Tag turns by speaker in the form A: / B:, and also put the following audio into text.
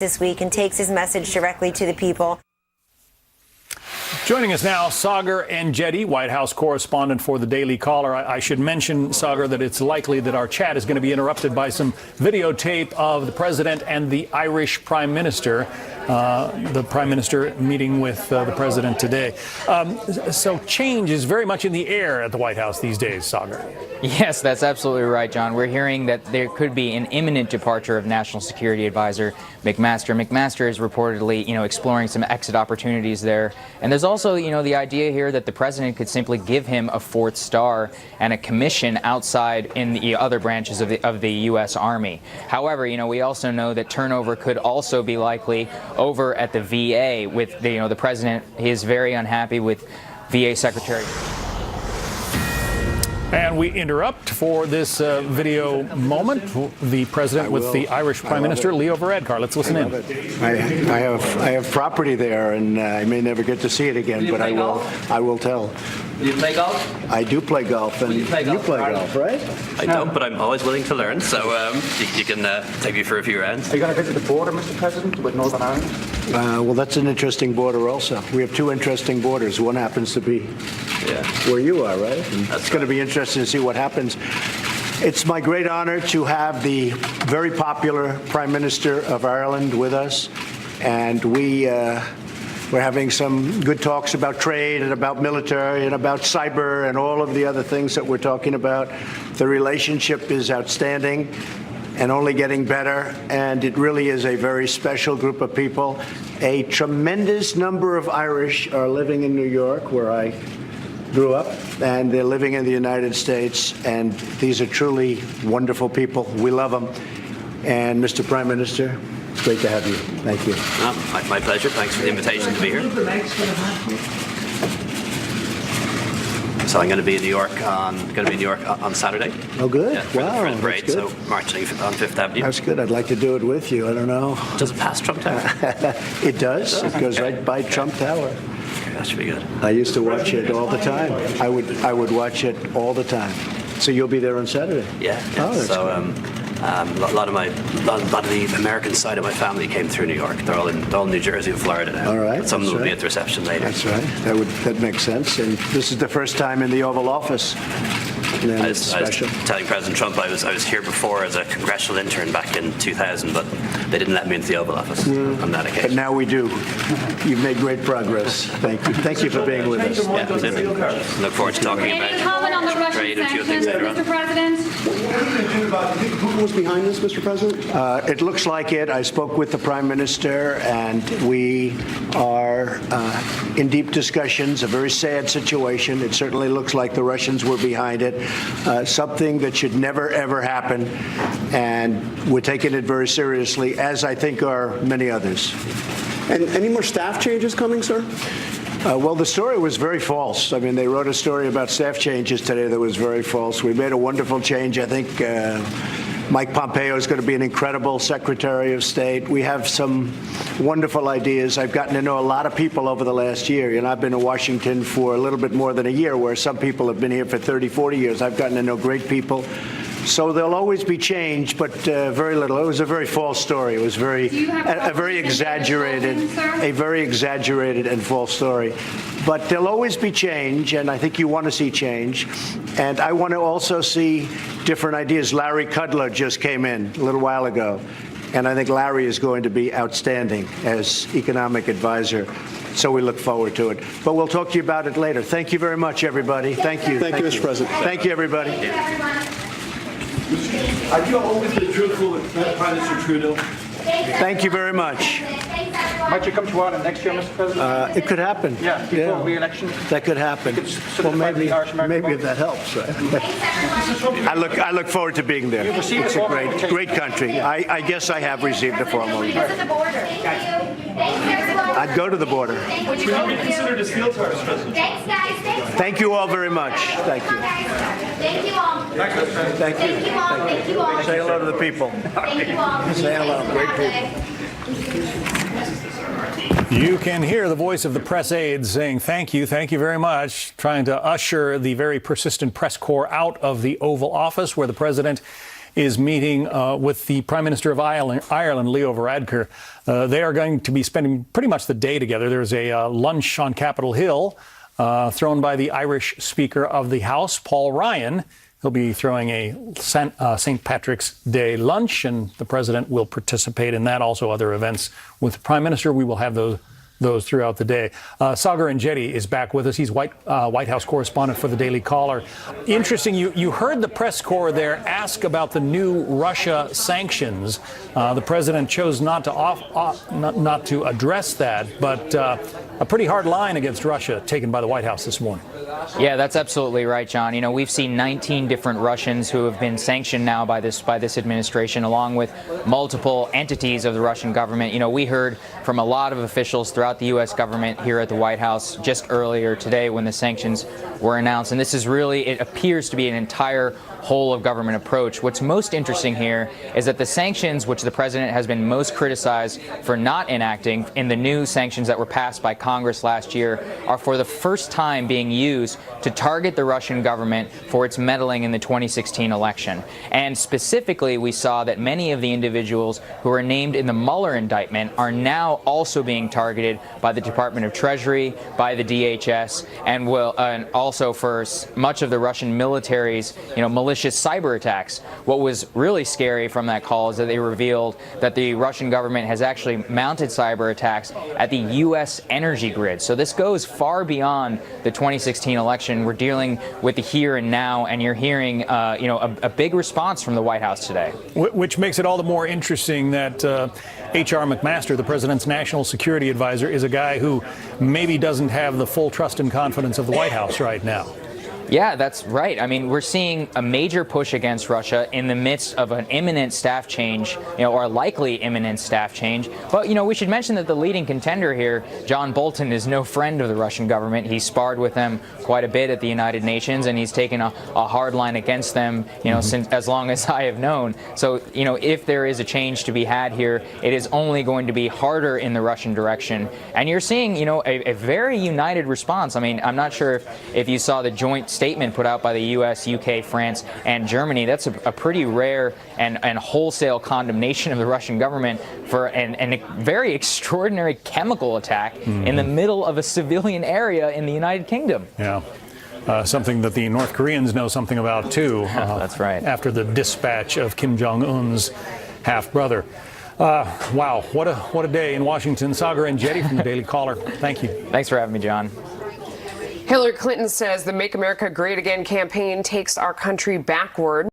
A: this week and takes his message directly to the people.
B: Joining us now, Saagar Enjeti, White House correspondent for the Daily Caller. I should mention, Saagar, that it's likely that our chat is going to be interrupted by some videotape of the president and the Irish Prime Minister. The Prime Minister meeting with the president today. So change is very much in the air at the White House these days, Saagar.
C: Yes, that's absolutely right, John. We're hearing that there could be an imminent departure of National Security Advisor McMaster. McMaster is reportedly, exploring some exit opportunities there. And there's also, the idea here that the president could simply give him a fourth star and a commission outside in the other branches of the U.S. Army. However, we also know that turnover could also be likely over at the VA with the president. He is very unhappy with VA Secretary.
B: And we interrupt for this video moment. The president with the Irish Prime Minister, Leo Varadkar. Let's listen in.
D: I have property there, and I may never get to see it again, but I will tell.
E: Do you play golf?
D: I do play golf, and you play golf, right?
E: I don't, but I'm always willing to learn, so you can take me for a few rounds.
F: Are you going to visit the border, Mr. President, with Northern Ireland?
D: Well, that's an interesting border also. We have two interesting borders. One happens to be where you are, right? It's going to be interesting to see what happens. It's my great honor to have the very popular Prime Minister of Ireland with us, and we're having some good talks about trade and about military and about cyber and all of the other things that we're talking about. The relationship is outstanding and only getting better, and it really is a very special group of people. A tremendous number of Irish are living in New York, where I grew up, and they're living in the United States, and these are truly wonderful people. We love them. And Mr. Prime Minister, it's great to have you. Thank you.
E: My pleasure. Thanks for the invitation to be here. So I'm going to be in New York on Saturday.
D: Oh, good.
E: Yeah, for
D: Wow.
E: the parade, so marching on Fifth Avenue.
D: That's good. I'd like to do it with you. I don't know.
E: Does it pass Trump Tower?
D: It does. It goes right by Trump Tower.
E: That should be good.
D: I used to watch it all the time. I would watch it all the time. So you'll be there on Saturday?
E: Yeah.
D: Oh, that's
E: so
D: cool.
E: a lot of the American side of my family came through New York. They're all in New Jersey and Florida now.
D: All right.
E: Some of them will
D: right.
E: be at the reception later.
D: That's right. That makes sense. And this is the first time in the Oval Office.
E: I was telling President Trump I was here before as a congressional intern back in 2000, but they didn't let me into the Oval Office on that occasion.
D: But now we do. You've made great progress. Thank you. Thank you for being with us.
E: Yeah, absolutely. Look forward to talking about
G: Any comment on the Russian sanctions, Mr. President?
F: Who was behind this, Mr. President?
D: It looks like it. I spoke with the Prime Minister, and we are in deep discussions, a very sad situation. It certainly looks like the Russians were behind it, something that should never, ever happen, and we're taking it very seriously, as I think are many others.
F: And any more staff changes coming, sir?
D: Well, the story was very false. I mean, they wrote a story about staff changes today that was very false. We made a wonderful change. I think Mike Pompeo is going to be an incredible Secretary of State. We have some wonderful ideas. I've gotten to know a lot of people over the last year. I've been in Washington for a little bit more than a year, where some people have been here for 30, 40 years. I've gotten to know great people. So there'll always be change, but very little. It was a very false story. It was a very exaggerated and false story. But there'll always be change, and I think you want to see change. And I want to also see different ideas. Larry Kudlow just came in a little while ago, and I think Larry is going to be outstanding as economic advisor. So we look forward to it. But we'll talk to you about it later. Thank you very much, everybody. Thank you.
F: Thank you, Mr. President.
D: Thank you, everybody.
H: Have you always been truthful with Prime Minister Trudeau?
D: Thank you very much.
F: Might you come to Ireland next year, Mr. President?
D: It could happen.
F: Yeah, before re-election.
D: That could happen. Well, maybe if that helps. I look forward to being there. It's a great country. I guess I have received a formal invitation. I'd go to the border.
H: Would you reconsider this field to our President?
G: Thanks, guys.
D: Thank you all very much. Thank you.
G: Thank you all.
D: Thank you.
G: Thank you all. Thank you all.
D: Say hello to the people.
G: Thank you all.
D: Say hello. Great people.
B: You can hear the voice of the press aides saying thank you very much, trying to usher the very persistent press corps out of the Oval Office, where the president is meeting with the Prime Minister of Ireland, Leo Varadkar. They are going to be spending pretty much the day together. There's a lunch on Capitol Hill thrown by the Irish Speaker of the House, Paul Ryan. He'll be throwing a St. Patrick's Day lunch, and the president will participate in that. Also, other events with the Prime Minister. We will have those throughout the day. Saagar Enjeti is back with us. He's White House correspondent for the Daily Caller. Interesting, you heard the press corps there ask about the new Russia sanctions. The president chose not to address that, but a pretty hard line against Russia taken by the White House this morning.
C: Yeah, that's absolutely right, John. You know, we've seen 19 different Russians who have been sanctioned now by this administration, along with multiple entities of the Russian government. You know, we heard from a lot of officials throughout the U.S. government here at the White House just earlier today when the sanctions were announced. And this is really, it appears to be an entire whole of government approach. What's most interesting here is that the sanctions, which the president has been most criticized for not enacting in the new sanctions that were passed by Congress last year, are for the first time being used to target the Russian government for its meddling in the 2016 election. And specifically, we saw that many of the individuals who are named in the Mueller indictment are now also being targeted by the Department of Treasury, by the DHS, and also for much of the Russian military's, malicious cyber attacks. What was really scary from that call is that they revealed that the Russian government has actually mounted cyber attacks at the U.S. energy grid. So this goes far beyond the 2016 election. We're dealing with the here and now, and you're hearing, a big response from the White House today.
B: Which makes it all the more interesting that H.R. McMaster, the president's national security advisor, is a guy who maybe doesn't have the full trust and confidence of the White House right now.
C: Yeah, that's right. I mean, we're seeing a major push against Russia in the midst of an imminent staff change, or a likely imminent staff change. But, we should mention that the leading contender here, John Bolton, is no friend of the Russian government. He sparred with them quite a bit at the United Nations, and he's taken a hard line against them, since as long as I have known. So, if there is a change to be had here, it is only going to be harder in the Russian direction. And you're seeing, a very united response. I mean, I'm not sure if you saw the joint statement put out by the U.S., UK, France, and Germany. That's a pretty rare and wholesale condemnation of the Russian government for a very extraordinary chemical attack in the middle of a civilian area in the United Kingdom.
B: Yeah. Something that the North Koreans know something about, too.
C: That's right.
B: After the dispatch of Kim Jong-un's half-brother. Wow, what a day in Washington. Saagar Enjeti from the Daily Caller. Thank you.
C: Thanks for having me, John.
I: Hillary Clinton says the Make America Great Again campaign takes our country backward.